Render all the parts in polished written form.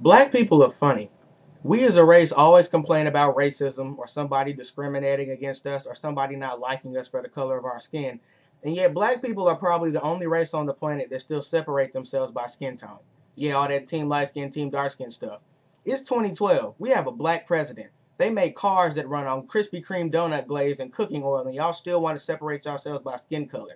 Black people are funny. We as a race always complain about racism or somebody discriminating against us or somebody not liking us for the color of our skin. And yet black people are probably the only race on the planet that still separate themselves by skin tone. Yeah, all that team light skin, team dark skin stuff. It's 2012. We have a black president. They make cars that run on Krispy Kreme donut glaze and cooking oil, and y'all still want to separate yourselves by skin color.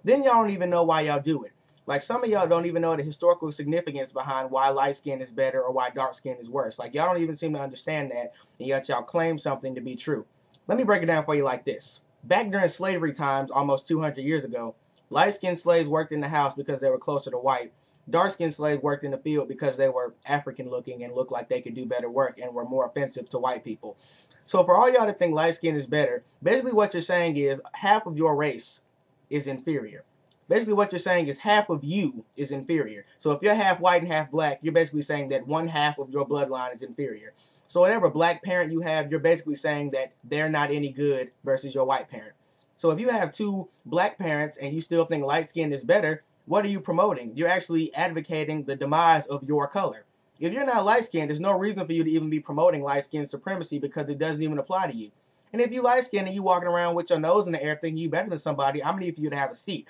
Then y'all don't even know why y'all do it. Like some of y'all don't even know the historical significance behind why light skin is better or why dark skin is worse. Like y'all don't even seem to understand that, and yet y'all claim something to be true. Let me break it down for you like this. Back during slavery times, almost 200 years ago, light skinned slaves worked in the house because they were closer to white. Dark skinned slaves worked in the field because they were African looking and looked like they could do better work and were more offensive to white people. So for all y'all to think light skin is better, basically what you're saying is half of your race is inferior. Basically what you're saying is half of you is inferior. So if you're half white and half black, you're basically saying that one half of your bloodline is inferior. So whatever black parent you have, you're basically saying that they're not any good versus your white parent. So if you have two black parents and you still think light skin is better, what are you promoting? You're actually advocating the demise of your color. If you're not light skinned, there's no reason for you to even be promoting light skin supremacy because it doesn't even apply to you. And if you light skinned and you walking around with your nose in the air thinking you better than somebody, I'm gonna need for you to have a seat.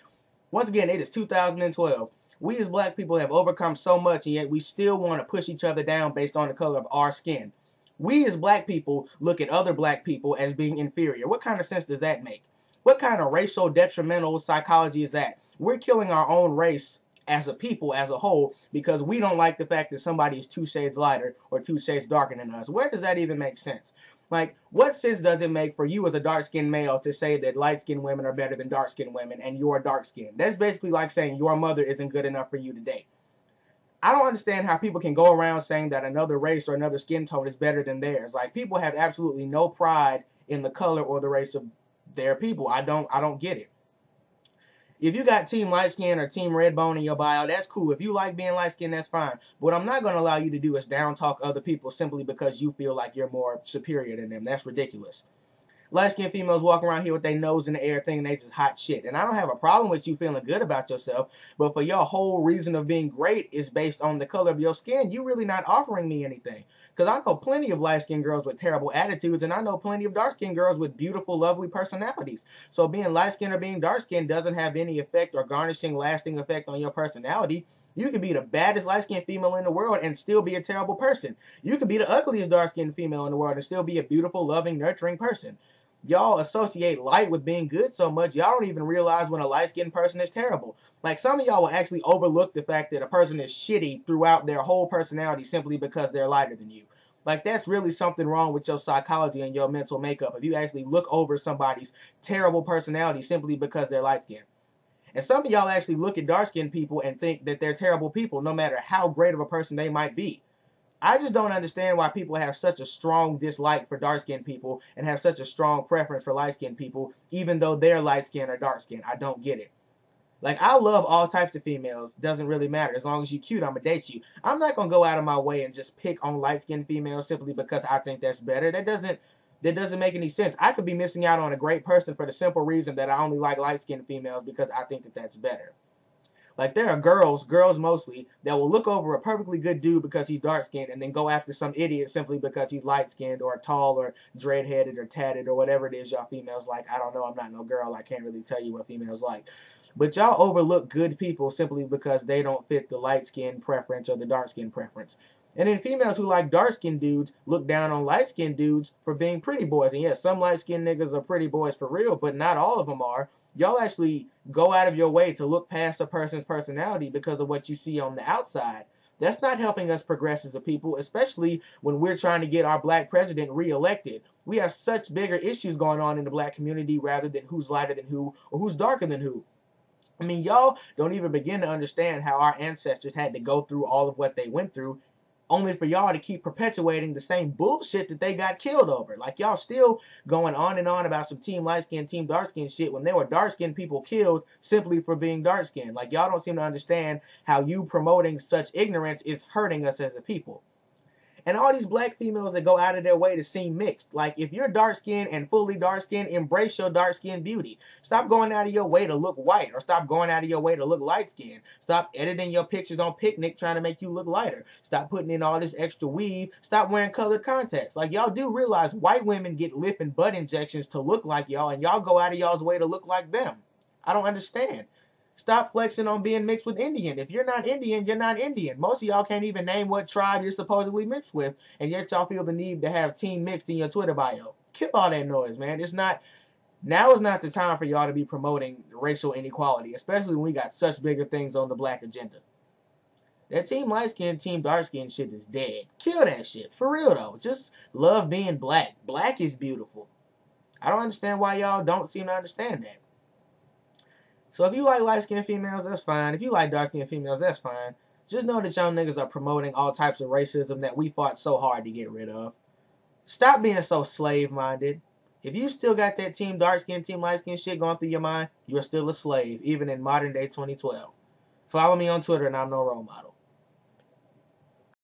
Once again, it is 2012. We as black people have overcome so much, and yet we still want to push each other down based on the color of our skin. We as black people look at other black people as being inferior. What kind of sense does that make? What kind of racial detrimental psychology is that? We're killing our own race as a people, as a whole, because we don't like the fact that somebody is 2 shades lighter or 2 shades darker than us. Where does that even make sense? Like, what sense does it make for you as a dark-skinned male to say that light-skinned women are better than dark-skinned women and you're dark-skinned? That's basically like saying your mother isn't good enough for you to date. I don't understand how people can go around saying that another race or another skin tone is better than theirs. Like, people have absolutely no pride in the color or the race of their people. I don't get it. If you got team light skin or team red bone in your bio, that's cool. If you like being light skinned, that's fine. But what I'm not going to allow you to do is down talk other people simply because you feel like you're more superior than them. That's ridiculous. Light-skinned females walk around here with their nose in the air thinking they just hot shit. And I don't have a problem with you feeling good about yourself, but for your whole reason of being great is based on the color of your skin, you really not offering me anything. Because I know plenty of light-skinned girls with terrible attitudes, and I know plenty of dark-skinned girls with beautiful, lovely personalities. So being light-skinned or being dark-skinned doesn't have any effect or garnishing, lasting effect on your personality. You could be the baddest light-skinned female in the world and still be a terrible person. You could be the ugliest dark-skinned female in the world and still be a beautiful, loving, nurturing person. Y'all associate light with being good so much, y'all don't even realize when a light-skinned person is terrible. Like, some of y'all will actually overlook the fact that a person is shitty throughout their whole personality simply because they're lighter than you. Like, that's really something wrong with your psychology and your mental makeup if you actually look over somebody's terrible personality simply because they're light-skinned. And some of y'all actually look at dark-skinned people and think that they're terrible people no matter how great of a person they might be. I just don't understand why people have such a strong dislike for dark-skinned people and have such a strong preference for light-skinned people, even though they're light-skinned or dark-skinned. I don't get it. Like, I love all types of females. Doesn't really matter. As long as you're cute, I'm going to date you. I'm not going to go out of my way and just pick on light-skinned females simply because I think that's better. That doesn't make any sense. I could be missing out on a great person for the simple reason that I only like light-skinned females because I think that that's better. Like, there are girls mostly, that will look over a perfectly good dude because he's dark-skinned and then go after some idiot simply because he's light-skinned or tall or dread-headed or tatted or whatever it is y'all females like. I don't know. I'm not no girl. I can't really tell you what females like. But y'all overlook good people simply because they don't fit the light-skinned preference or the dark-skinned preference. And then females who like dark-skinned dudes look down on light-skinned dudes for being pretty boys. And yes, some light-skinned niggas are pretty boys for real, but not all of them are. Y'all actually go out of your way to look past a person's personality because of what you see on the outside. That's not helping us progress as a people, especially when we're trying to get our black president reelected. We have such bigger issues going on in the black community rather than who's lighter than who or who's darker than who. I mean, y'all don't even begin to understand how our ancestors had to go through all of what they went through only for y'all to keep perpetuating the same bullshit that they got killed over. Like, y'all still going on and on about some team light skin, team dark skin shit when there were dark skinned people killed simply for being dark skinned. Like, y'all don't seem to understand how you promoting such ignorance is hurting us as a people. And all these black females that go out of their way to seem mixed. Like, if you're dark-skinned and fully dark-skinned, embrace your dark-skinned beauty. Stop going out of your way to look white, or stop going out of your way to look light-skinned. Stop editing your pictures on Picnic trying to make you look lighter. Stop putting in all this extra weave. Stop wearing colored contacts. Like, y'all do realize white women get lip and butt injections to look like y'all, and y'all go out of y'all's way to look like them. I don't understand. Stop flexing on being mixed with Indian. If you're not Indian, you're not Indian. Most of y'all can't even name what tribe you're supposedly mixed with, and yet y'all feel the need to have team mixed in your Twitter bio. Kill all that noise, man. Now is not the time for y'all to be promoting racial inequality, especially when we got such bigger things on the black agenda. That team light skin, team dark skin shit is dead. Kill that shit. For real though. Just love being black. Black is beautiful. I don't understand why y'all don't seem to understand that. So if you like light-skinned females, that's fine. If you like dark-skinned females, that's fine. Just know that y'all niggas are promoting all types of racism that we fought so hard to get rid of. Stop being so slave-minded. If you still got that team dark-skinned, team light-skinned shit going through your mind, you're still a slave, even in modern-day 2012. Follow me on Twitter, and I'm no role model.